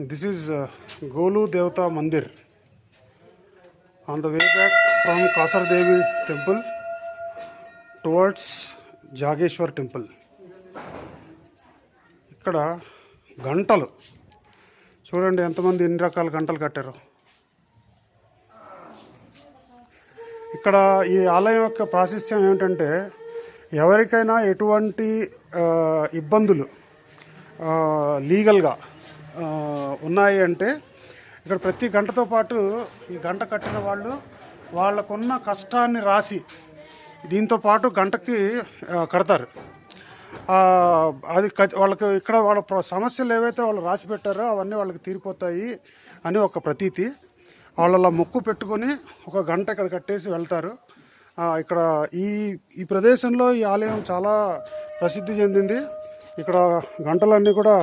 This is Golu Devata Mandir on the way back from Kasar Devi temple towards Jageshwar temple. ఇక్కడ గంటలు చూడండి ఎంతమంది ఎన్ని రకాల గంటలు కట్టారు. ఇక్కడ ఈ ఆలయం యొక్క ప్రాశస్త్యం ఏమిటంటే ఎవరికైనా ఎటువంటి ఇబ్బందులు లీగల్గా ఉన్నాయి అంటే ఇక్కడ ప్రతి గంటతో పాటు ఈ గంట కట్టిన వాళ్ళు వాళ్ళకున్న కష్టాన్ని రాసి దీంతో పాటు గంటకి కడతారు. అది వాళ్ళకి ఇక్కడ వాళ్ళ సమస్యలు ఏవైతే వాళ్ళు రాసి పెట్టారో అవన్నీ వాళ్ళకి తీరిపోతాయి అని ఒక ప్రతీతి. వాళ్ళ మొక్కు పెట్టుకొని ఒక గంట ఇక్కడ కట్టేసి వెళ్తారు. ఇక్కడ ఈ ప్రదేశంలో ఈ ఆలయం చాలా ప్రసిద్ధి చెందింది. ఇక్కడ గంటలన్నీ కూడా